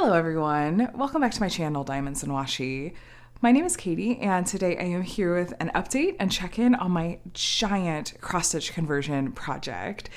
Hello everyone, welcome back to my channel, Diamonds and Washi. My name is Katie, and today I am here with an update and check-in on my giant cross-stitch conversion project.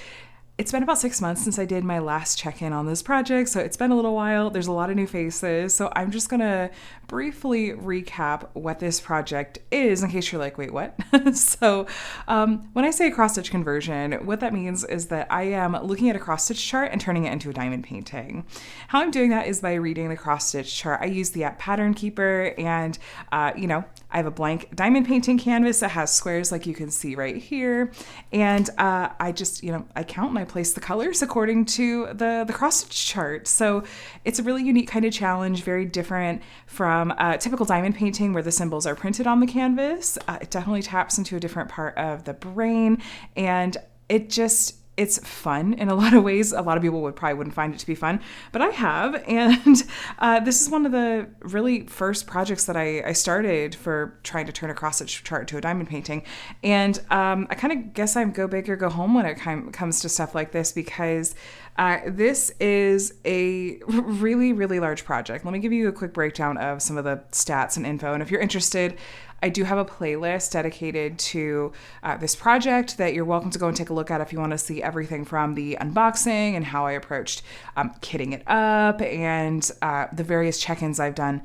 It's been about 6 months since I did my last check-in on this project, so it's been a little while. There's a lot of new faces, so I'm just gonna briefly recap what this project is in case you're like, wait, what? When I say cross-stitch conversion, what that means is that I am looking at a cross-stitch chart and turning it into a diamond painting. How I'm doing that is by reading the cross-stitch chart. I use the app Pattern Keeper, and I have a blank diamond painting canvas that has squares like you can see right here, and I just, I count and I place the colors according to the cross-stitch chart. So it's a really unique kind of challenge, very different from a typical diamond painting where the symbols are printed on the canvas. It definitely taps into a different part of the brain, and it's fun in a lot of ways. A lot of people wouldn't find it to be fun, but I have. And this is one of the really first projects that I started for trying to turn a cross-stitch chart to a diamond painting. And I kind of guess I'm go big or go home when it comes to stuff like this, because this is a really, really large project. Let me give you a quick breakdown of some of the stats and info. And if you're interested, I do have a playlist dedicated to this project that you're welcome to go and take a look at if you want to see everything from the unboxing and how I approached kitting it up and the various check-ins I've done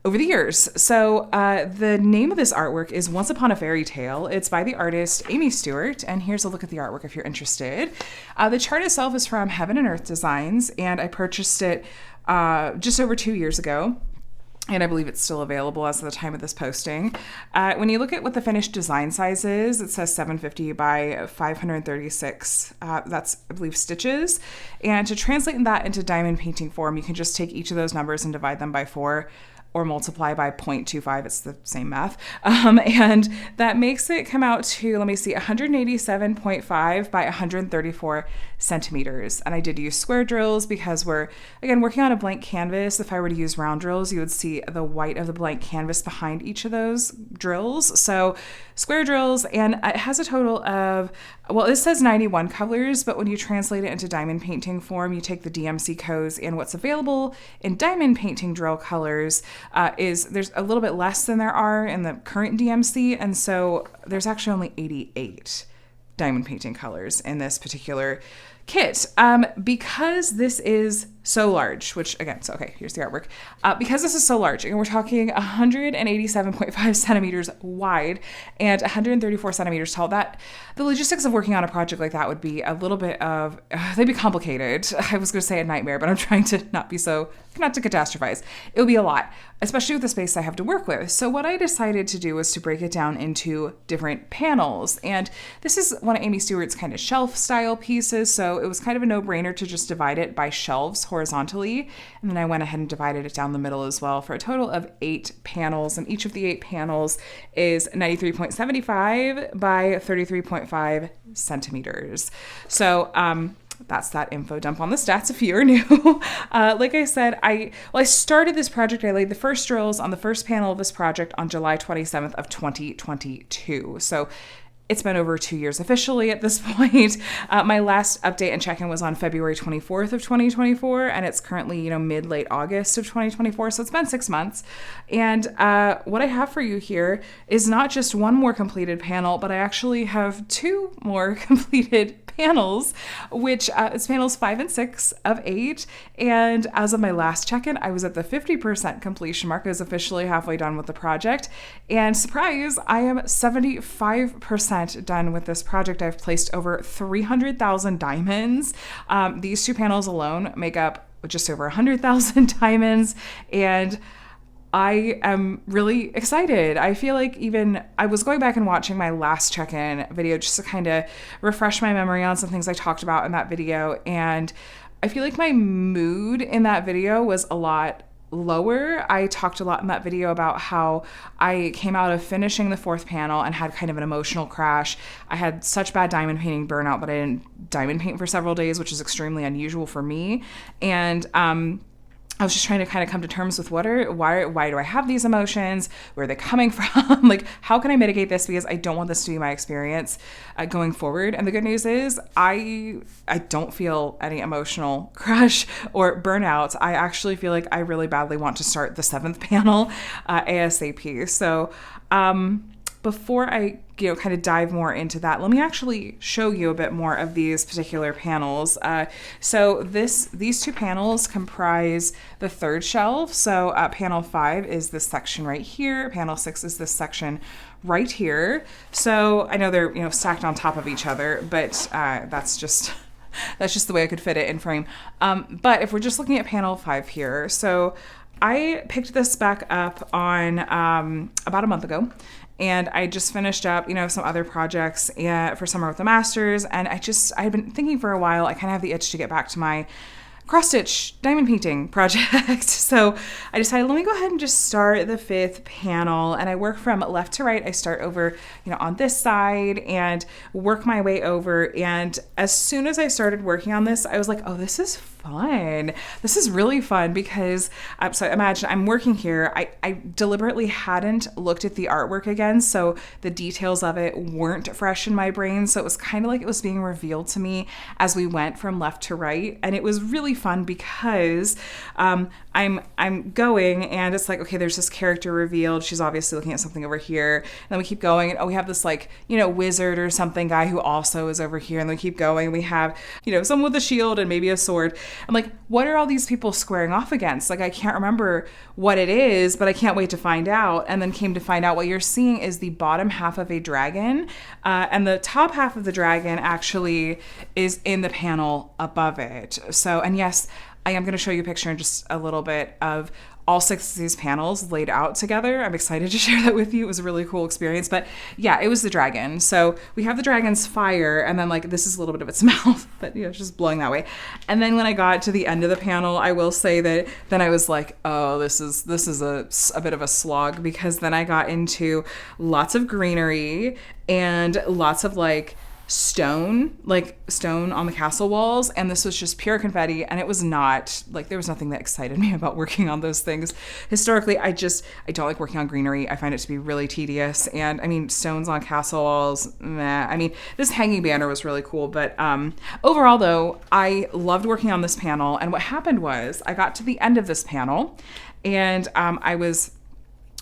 over the years. So the name of this artwork is Once Upon a Fairy Tale. It's by the artist Amy Stewart, and here's a look at the artwork if you're interested. The chart itself is from Heaven and Earth Designs, and I purchased it just over 2 years ago. And I believe it's still available as of the time of this posting. When you look at what the finished design size is, it says 750 by 536. That's, I believe, stitches. And to translate that into diamond painting form, you can just take each of those numbers and divide them by 4 or multiply by 0.25. It's the same math. And that makes it come out to, 187.5 by 134 centimeters. And I did use square drills because we're, again, working on a blank canvas. If I were to use round drills, you would see the white of the blank canvas behind each of those drills. So square drills, and it has a total of, it says 91 colors, but when you translate it into diamond painting form, you take the DMC codes, and what's available in diamond painting drill colors there's a little bit less than there are in the current DMC, and so there's actually only 88 diamond painting colors in this particular kit. Because this is so large, which again, here's the artwork. Because this is so large, and we're talking 187.5 centimeters wide and 134 centimeters tall, that the logistics of working on a project like that would be a little bit of, they'd be complicated. I was going to say a nightmare, but I'm trying to not to catastrophize. It would be a lot, especially with the space I have to work with. So what I decided to do was to break it down into different panels. And this is one of Amy Stewart's kind of shelf style pieces. So it was kind of a no-brainer to just divide it by shelves horizontally. And then I went ahead and divided it down the middle as well for a total of 8 panels. And each of the 8 panels is 93.75 by 33.5 centimeters. So, that's that info dump on the stats if you're new. Like I said, I started this project. I laid the first drills on the first panel of this project on July 27th of 2022. So it's been over 2 years officially at this point. My last update and check-in was on February 24th of 2024, and it's currently, mid-late August of 2024, so it's been 6 months. And what I have for you here is not just one more completed panel, but I actually have 2 more completed panels, which is panels 5 and 6 of 8. And as of my last check-in, I was at the 50% completion mark. I was officially halfway done with the project. And surprise, I am 75% done with this project. I've placed over 300,000 diamonds. These 2 panels alone make up just over 100,000 diamonds. And I am really excited. I feel like I was going back and watching my last check-in video just to kind of refresh my memory on some things I talked about in that video. And I feel like my mood in that video was a lot lower. I talked a lot in that video about how I came out of finishing the 4th panel and had kind of an emotional crash. I had such bad diamond painting burnout that I didn't diamond paint for several days, which is extremely unusual for me. And I was just trying to kind of come to terms with why do I have these emotions? Where are they coming from? Like, how can I mitigate this? Because I don't want this to be my experience going forward. And the good news is I don't feel any emotional crush or burnout. I actually feel like I really badly want to start the 7th panel ASAP. So, before I kind of dive more into that, let me actually show you a bit more of these particular panels. So these 2 panels comprise the 3rd shelf. So panel 5 is this section right here. Panel 6 is this section right here. So I know they're stacked on top of each other, but that's just the way I could fit it in frame. But if we're just looking at panel 5 here, so I picked this back up on about a month ago. And I just finished up, some other projects for summer with the masters. And I've been thinking for a while, I kind of have the itch to get back to my cross-stitch diamond painting project. So I decided, let me go ahead and just start the 5th panel. And I work from left to right. I start over, on this side and work my way over. And as soon as I started working on this, I was like, oh, this is fun. This is really fun because, so imagine I'm working here. I deliberately hadn't looked at the artwork again. So the details of it weren't fresh in my brain. So it was kind of like it was being revealed to me as we went from left to right. And it was really fun because I'm going and it's like, okay, there's this character revealed. She's obviously looking at something over here. And then we keep going and we have this wizard or something guy who also is over here. And then we keep going and we have, someone with a shield and maybe a sword. I'm like, what are all these people squaring off against? Like, I can't remember what it is, but I can't wait to find out. And then came to find out what you're seeing is the bottom half of a dragon. And the top half of the dragon actually is in the panel above it. So, and yes, I am going to show you a picture in just a little bit of all 6 of these panels laid out together. I'm excited to share that with you. It was a really cool experience. But yeah, it was the dragon. So we have the dragon's fire, and then this is a little bit of its mouth, but it's just blowing that way. And then when I got to the end of the panel, I will say that then I was like, oh, this is a bit of a slog, because then I got into lots of greenery and lots of stone on the castle walls, and this was just pure confetti, and it was not there was nothing that excited me about working on those things. Historically, I don't like working on greenery. I find it to be really tedious, and I mean, stones on castle walls, meh. I mean, this hanging banner was really cool, but overall though, I loved working on this panel. And what happened was I got to the end of this panel and I was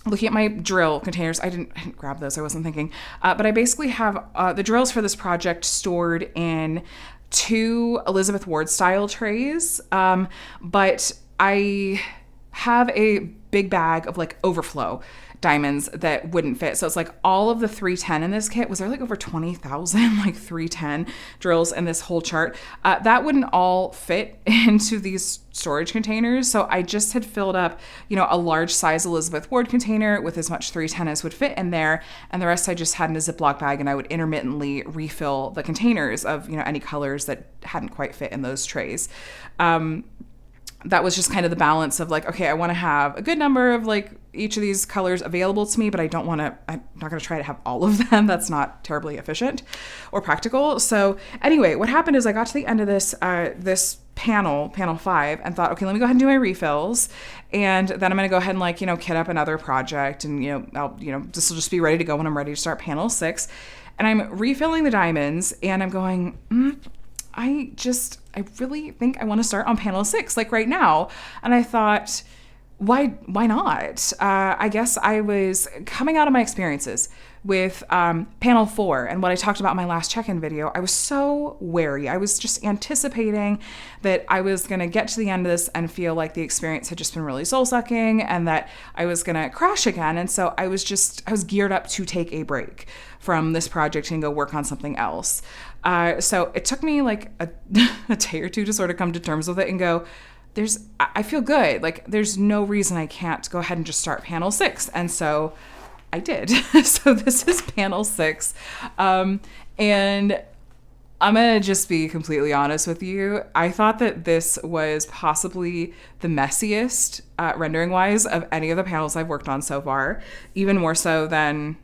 looking at my drill containers. I didn't grab those. I wasn't thinking. But I basically have the drills for this project stored in 2 Elizabeth Ward style trays. But I have a big bag of overflow diamonds that wouldn't fit. So it's all of the 310 in this kit. Was there over 20,000 310 drills in this whole chart? That wouldn't all fit into these storage containers. So I just had filled up, a large size Elizabeth Ward container with as much 310 as would fit in there. And the rest I just had in a Ziploc bag, and I would intermittently refill the containers of, any colors that hadn't quite fit in those trays. That was just kind of the balance of okay, I want to have a good number of each of these colors available to me, but I'm not going to try to have all of them. That's not terribly efficient or practical. So anyway, what happened is I got to the end of this panel 5, and thought, okay, let me go ahead and do my refills. And then I'm going to go ahead and kit up another project, and this will just be ready to go when I'm ready to start panel 6. And I'm refilling the diamonds, and I'm going, I really think I want to start on panel 6, right now. And I thought, why not? I guess I was coming out of my experiences with panel 4 and what I talked about in my last check-in video. I was so wary. I was just anticipating that I was going to get to the end of this and feel like the experience had just been really soul-sucking and that I was going to crash again. And so I was geared up to take a break from this project and go work on something else. So it took me a day or two to sort of come to terms with it and go, I feel good. There's no reason I can't go ahead and just start panel 6. And so I did. So this is panel 6. And I'm going to just be completely honest with you. I thought that this was possibly the messiest, rendering-wise, of any of the panels I've worked on so far. Even more so than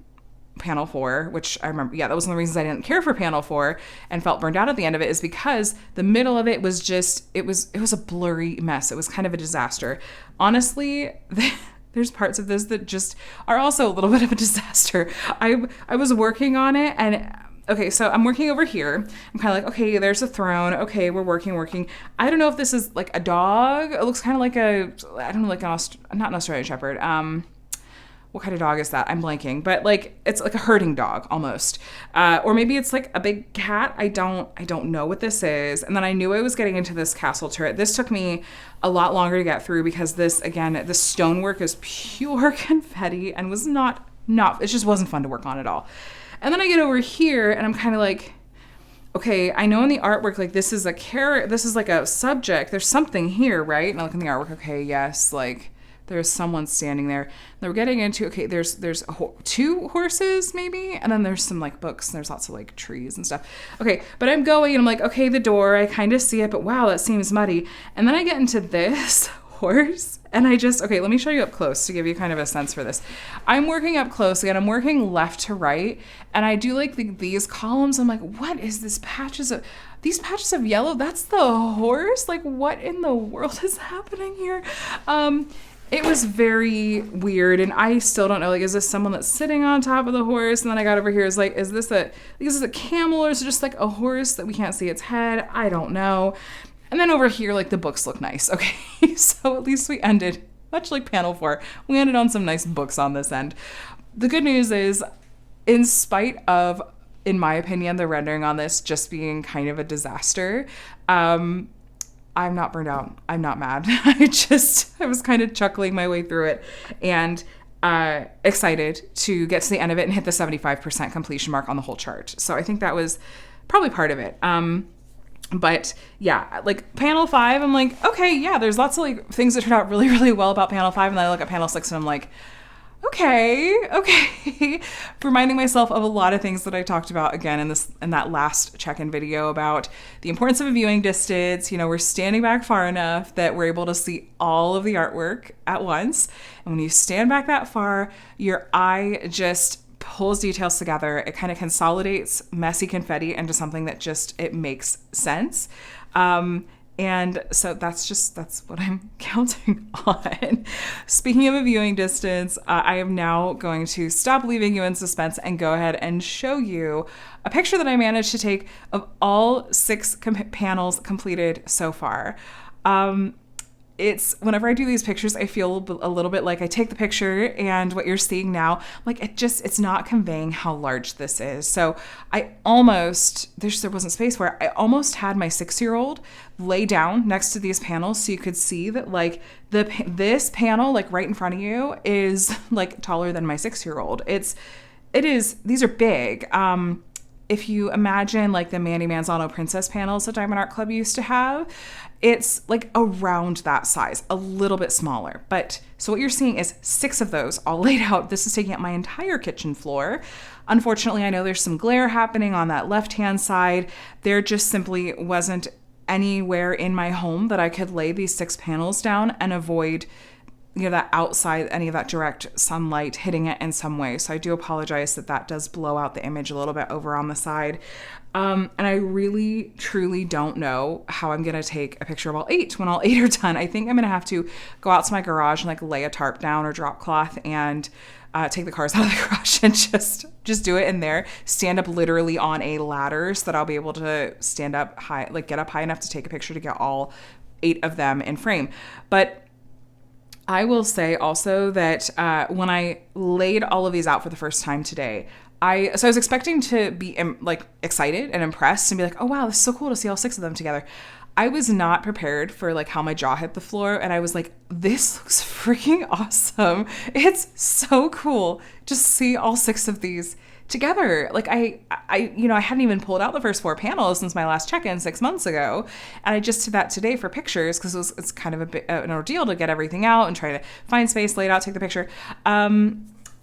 panel 4, which I remember, yeah, that was one of the reasons I didn't care for panel 4 and felt burned out at the end of it, is because the middle of it was just, it was a blurry mess. It was kind of a disaster. Honestly, there's parts of this that just are also a little bit of a disaster. I was working on it, and okay, so I'm working over here. I'm kind of like, okay, there's a throne. Okay, we're working. I don't know if this is like a dog. It looks kind of like I don't know, like not an Australian Shepherd. What kind of dog is that? I'm blanking, but like it's like a herding dog almost, or maybe it's like a big cat. I don't know what this is. And then I knew I was getting into this castle turret. This took me a lot longer to get through because this, again, the stonework is pure confetti and was not it just wasn't fun to work on at all. And then I get over here and I'm kind of like, okay, I know in the artwork, like this is like a subject. There's something here, right? And I look in the artwork, okay, yes, like there's someone standing there. Then we're getting into, okay, there's 2 horses maybe, and then there's some like books, and there's lots of like trees and stuff. Okay, but I'm going and I'm like, okay, the door, I kind of see it, but wow, that seems muddy. And then I get into this horse, and okay, let me show you up close to give you kind of a sense for this. I'm working up close again. I'm working left to right, and I do like these columns. I'm like, what is this these patches of yellow? That's the horse? Like, what in the world is happening here? It was very weird, and I still don't know, like, is this someone that's sitting on top of the horse? And then I got over here, is like, is this a camel, or is it just like a horse that we can't see its head? I don't know. And then over here, like, the books look nice. Okay, so at least we ended, much like panel 4, we ended on some nice books on this end. The good news is, in spite of, in my opinion, the rendering on this just being kind of a disaster, I'm not burned out. I'm not mad. I was kind of chuckling my way through it and excited to get to the end of it and hit the 75% completion mark on the whole chart. So I think that was probably part of it. But yeah, like panel 5, I'm like, okay, yeah, there's lots of like things that turned out really, really well about panel 5. And then I look at panel 6 and I'm like, okay. Reminding myself of a lot of things that I talked about again in that last check-in video about the importance of a viewing distance. You know, we're standing back far enough that we're able to see all of the artwork at once. And when you stand back that far, your eye just pulls details together. It kind of consolidates messy confetti into something that just, it makes sense. And so that's what I'm counting on. Speaking of a viewing distance, I am now going to stop leaving you in suspense and go ahead and show you a picture that I managed to take of all 6 panels completed so far. It's whenever I do these pictures, I feel a little bit like I take the picture and what you're seeing now, like it's not conveying how large this is. So there wasn't space for it. I almost had my 6-year-old lay down next to these panels so you could see that like this panel like right in front of you is like taller than my 6-year-old. These are big. If you imagine like the Mandy Manzano Princess panels that Diamond Art Club used to have, it's like around that size, a little bit smaller. But so what you're seeing is 6 of those all laid out. This is taking up my entire kitchen floor. Unfortunately, I know there's some glare happening on that left-hand side. There just simply wasn't anywhere in my home that I could lay these 6 panels down and avoid that outside, any of that direct sunlight hitting it in some way. So I do apologize that does blow out the image a little bit over on the side. And I really, truly don't know how I'm going to take a picture of all 8 when all 8 are done. I think I'm going to have to go out to my garage and like lay a tarp down or drop cloth and take the cars out of the garage and just do it in there. Stand up literally on a ladder so that I'll be able to stand up high, like get up high enough to take a picture to get all 8 of them in frame. But I will say also that when I laid all of these out for the first time today, I was expecting to be like excited and impressed and be like, oh wow, this is so cool to see all 6 of them together. I was not prepared for like how my jaw hit the floor, and I was like, this looks freaking awesome. It's so cool to see all 6 of these together. Like I hadn't even pulled out the first 4 panels since my last check-in 6 months ago. And I just did that today for pictures because it's kind of a bit an ordeal to get everything out and try to find space, lay it out, take the picture.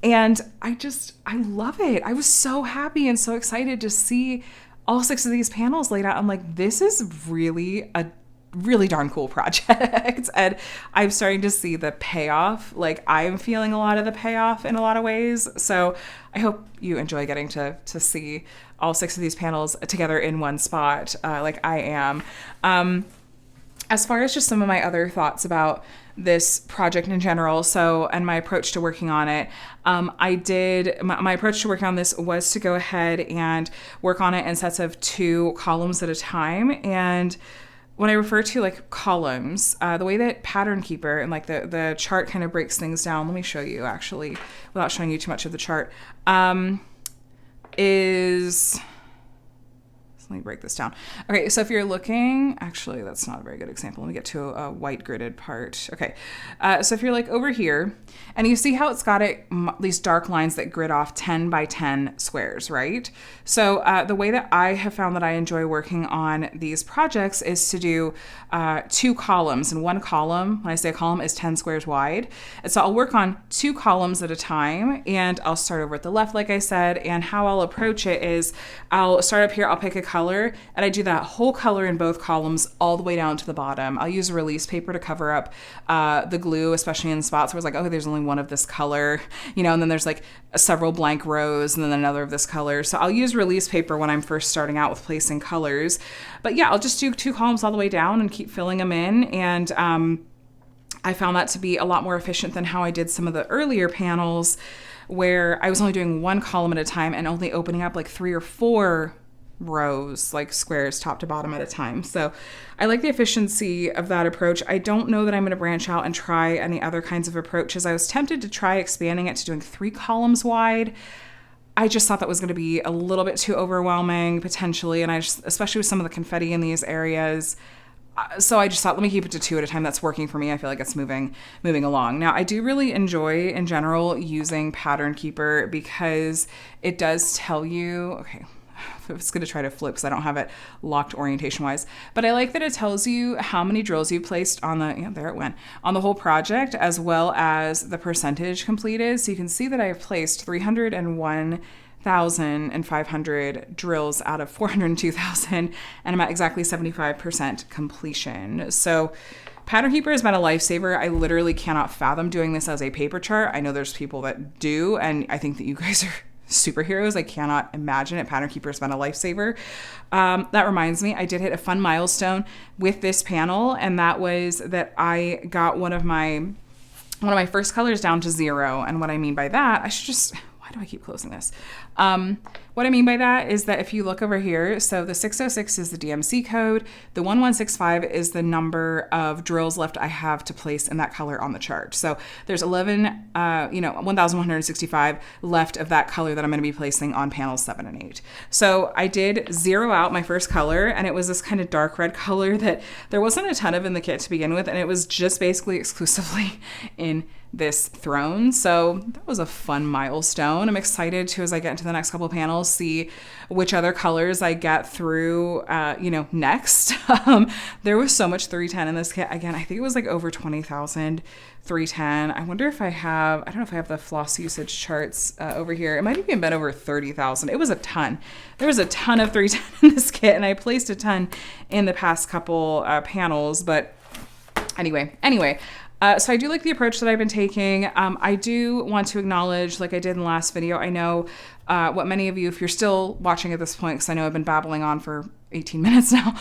And I love it. I was so happy and so excited to see all 6 of these panels laid out. I'm like, this is really a really darn cool project. And I'm starting to see the payoff. Like I'm feeling a lot of the payoff in a lot of ways. So I hope you enjoy getting to see all 6 of these panels together in one spot, like I am. As far as just some of my other thoughts about this project in general, and my approach to working on it, my approach to working on this was to go ahead and work on it in sets of 2 columns at a time. And when I refer to like columns, the way that Pattern Keeper and like the chart kind of breaks things down, let me show you actually without showing you too much of the chart, is... Let me break this down. Okay, so if you're looking, actually, that's not a very good example. Let me get to a white gridded part. Okay, so if you're like over here, and you see how it's got these dark lines that grid off 10 by 10 squares, right? So the way that I have found that I enjoy working on these projects is to do 2 columns. And one column, when I say a column, is 10 squares wide. And so I'll work on 2 columns at a time, and I'll start over at the left, like I said, and how I'll approach it is I'll start up here, I'll pick a color, and I do that whole color in both columns all the way down to the bottom. I'll use release paper to cover up the glue, especially in spots where it's like, oh, there's only one of this color, and then there's like several blank rows and then another of this color. So I'll use release paper when I'm first starting out with placing colors. But yeah, I'll just do 2 columns all the way down and keep filling them in. And I found that to be a lot more efficient than how I did some of the earlier panels where I was only doing 1 column at a time and only opening up like 3 or 4 rows, like squares top to bottom at a time. So I like the efficiency of that approach. I don't know that I'm going to branch out and try any other kinds of approaches. I was tempted to try expanding it to doing 3 columns wide. I just thought that was going to be a little bit too overwhelming potentially, and especially with some of the confetti in these areas. So I just thought, let me keep it to 2 at a time. That's working for me. I feel like it's moving along. Now, I do really enjoy, in general, using Pattern Keeper because it does tell you, okay, it's going to try to flip because I don't have it locked orientation wise, but I like that it tells you how many drills you placed on there it went, on the whole project, as well as the percentage completed. So you can see that I have placed 301,500 drills out of 402,000, and I'm at exactly 75% completion. So Pattern Keeper has been a lifesaver. I literally cannot fathom doing this as a paper chart. I know there's people that do, and I think that you guys are superheroes. I cannot imagine it. Pattern Keeper has been a lifesaver. That reminds me, I did hit a fun milestone with this panel, and that was that I got one of my first colors down to 0. And what I mean by that, why do I keep closing this? What I mean by that is that if you look over here, so the 606 is the DMC code, the 1165 is the number of drills left I have to place in that color on the chart. So there's 1,165 left of that color that I'm going to be placing on panels 7 and 8. So I did 0 out my first color, and it was this kind of dark red color that there wasn't a ton of in the kit to begin with, and it was just basically exclusively in this throne. So that was a fun milestone. I'm excited to, as I get into the next couple of panels, see which other colors I get through, next. There was so much 310 in this kit. Again, I think it was like over 20,000 310. I wonder if I don't know if I have the floss usage charts over here. It might even been over 30,000. It was a ton. There was a ton of 310 in this kit, and I placed a ton in the past couple panels. But anyway. So I do like the approach that I've been taking. I do want to acknowledge, like I did in the last video, I know what many of you, if you're still watching at this point, because I know I've been babbling on for 18 minutes now,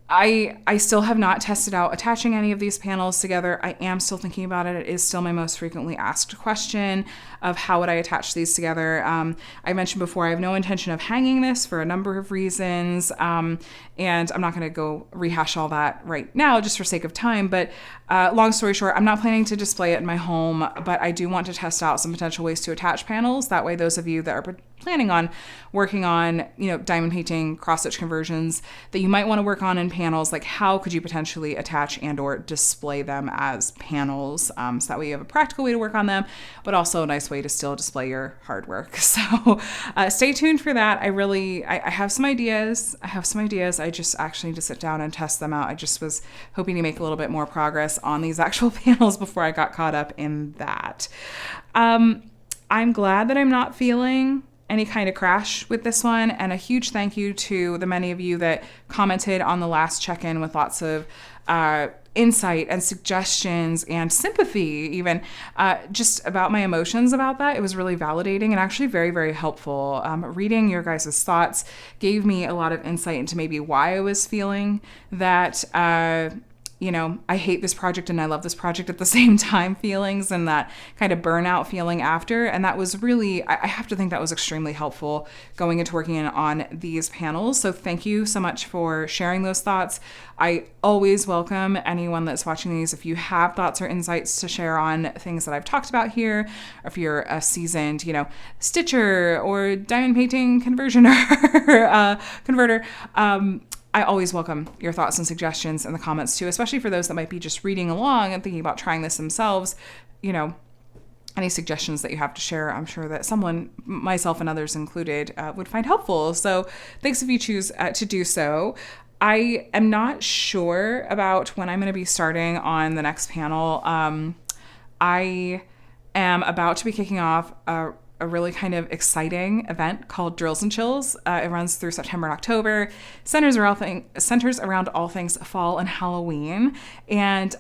I still have not tested out attaching any of these panels together. I am still thinking about it. It is still my most frequently asked question of how would I attach these together. I mentioned before, I have no intention of hanging this for a number of reasons, and I'm not going to go rehash all that right now just for sake of time, but long story short, I'm not planning to display it in my home, but I do want to test out some potential ways to attach panels. That way, those of you that are planning on working on, diamond painting, cross-stitch conversions that you might want to work on in panels, like how could you potentially attach and or display them as panels, so that way you have a practical way to work on them, but also a nice way to still display your hard work. So stay tuned for that. I have some ideas. I just actually need to sit down and test them out. I just was hoping to make a little bit more progress on these actual panels before I got caught up in that. I'm glad that I'm not feeling any kind of crash with this one. And a huge thank you to the many of you that commented on the last check-in with lots of insight and suggestions and sympathy, even just about my emotions about that. It was really validating and actually very, very helpful. Reading your guys' thoughts gave me a lot of insight into maybe why I was feeling that I hate this project and I love this project at the same time feelings, and that kind of burnout feeling after. And that was really, I have to think that was extremely helpful going into working on these panels. So thank you so much for sharing those thoughts. I always welcome anyone that's watching these. If you have thoughts or insights to share on things that I've talked about here, or if you're a seasoned, stitcher or diamond painting converter, I always welcome your thoughts and suggestions in the comments too, especially for those that might be just reading along and thinking about trying this themselves. Any suggestions that you have to share, I'm sure that someone, myself and others included, would find helpful. So thanks if you choose to do so. I am not sure about when I'm going to be starting on the next panel. I am about to be kicking off a really kind of exciting event called Drills and Chills. It runs through September and October, centers around all things fall and Halloween. And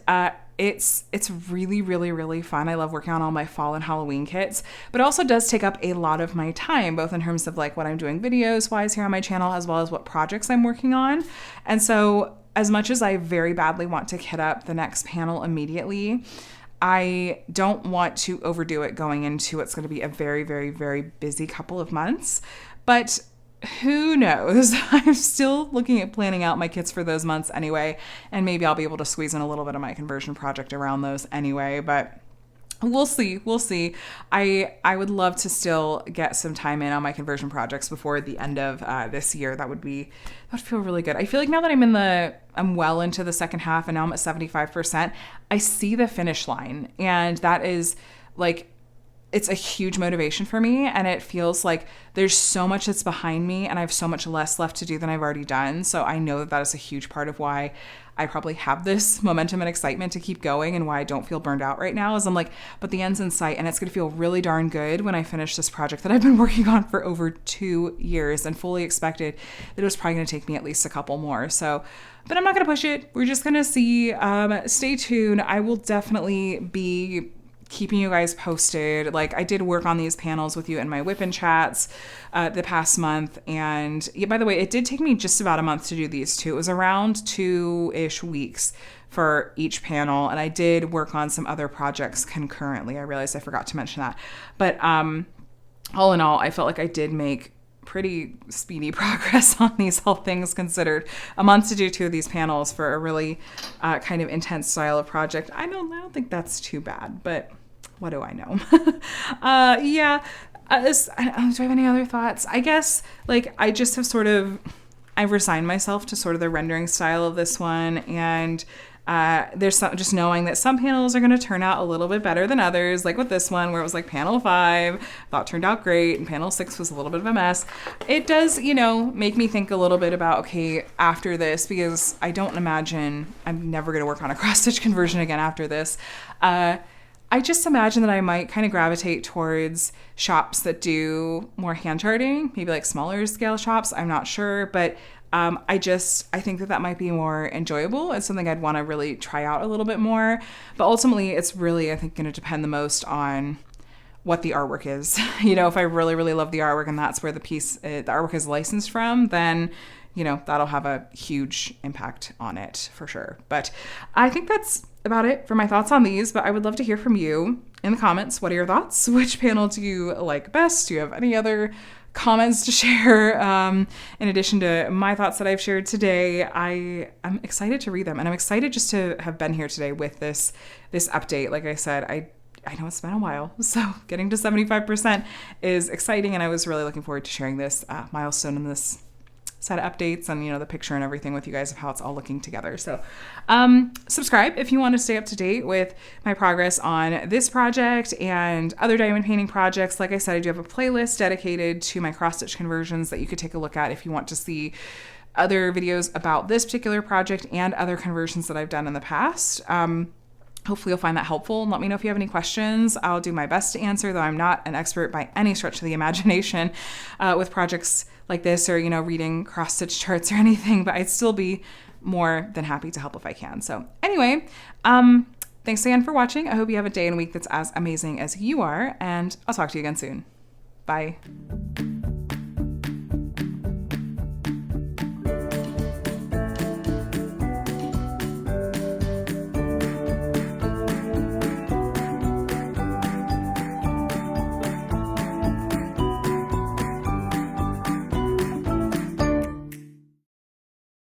it's really, really, really fun. I love working on all my fall and Halloween kits, but it also does take up a lot of my time, both in terms of like what I'm doing videos wise here on my channel, as well as what projects I'm working on. And so as much as I very badly want to kit up the next panel immediately, I don't want to overdo it going into what's going to be a very, very, very busy couple of months. But who knows? I'm still looking at planning out my kits for those months anyway. And maybe I'll be able to squeeze in a little bit of my conversion project around those anyway. But we'll see. We'll see. I would love to still get some time in on my conversion projects before the end of this year. That would feel really good. I feel like now that I'm well into the second half and now I'm at 75%, I see the finish line. And that is like, it's a huge motivation for me. And it feels like there's so much that's behind me and I have so much less left to do than I've already done. So I know that is a huge part of why I probably have this momentum and excitement to keep going, and why I don't feel burned out right now is I'm like, but the end's in sight, and it's going to feel really darn good when I finish this project that I've been working on for over 2 years and fully expected that it was probably going to take me at least a couple more. So, but I'm not going to push it. We're just going to see. Stay tuned. I will definitely be keeping you guys posted. Like, I did work on these panels with you in my whip-in chats the past month. And yeah, by the way, it did take me just about a month to do these two. It was around 2-ish weeks for each panel. And I did work on some other projects concurrently. I realized I forgot to mention that. But all in all, I felt like I did make pretty speedy progress on these, all things considered. A month to do 2 of these panels for a really kind of intense style of project. I don't think that's too bad, but what do I know? Do I have any other thoughts? I guess like I just have I've resigned myself to sort of the rendering style of this one, and there's just knowing that some panels are going to turn out a little bit better than others, like with this one where it was like panel 5 thought turned out great and panel 6 was a little bit of a mess. It does, make me think a little bit about, okay, after this, because I don't imagine I'm never going to work on a cross stitch conversion again after this. I just imagine that I might kind of gravitate towards shops that do more hand charting, maybe like smaller scale shops. I'm not sure, but I think that might be more enjoyable. It's something I'd want to really try out a little bit more. But ultimately, it's really, I think, going to depend the most on what the artwork is. If I really, really love the artwork and that's where the artwork is licensed from, then, that'll have a huge impact on it for sure. But I think that's about it for my thoughts on these. But I would love to hear from you in the comments. What are your thoughts? Which panel do you like best? Do you have any other comments to share in addition to my thoughts that I've shared today? I'm excited to read them, and I'm excited just to have been here today with this update. Like I said, I know it's been a while, so getting to 75% is exciting, and I was really looking forward to sharing this milestone and this set of updates and the picture and everything with you guys of how it's all looking together. So subscribe if you want to stay up to date with my progress on this project and other diamond painting projects. Like I said, I do have a playlist dedicated to my cross stitch conversions that you could take a look at if you want to see other videos about this particular project and other conversions that I've done in the past. Hopefully you'll find that helpful, and let me know if you have any questions. I'll do my best to answer, though I'm not an expert by any stretch of the imagination with projects like this, or, reading cross-stitch charts or anything, but I'd still be more than happy to help if I can. So anyway, thanks again for watching. I hope you have a day and week that's as amazing as you are, and I'll talk to you again soon. Bye.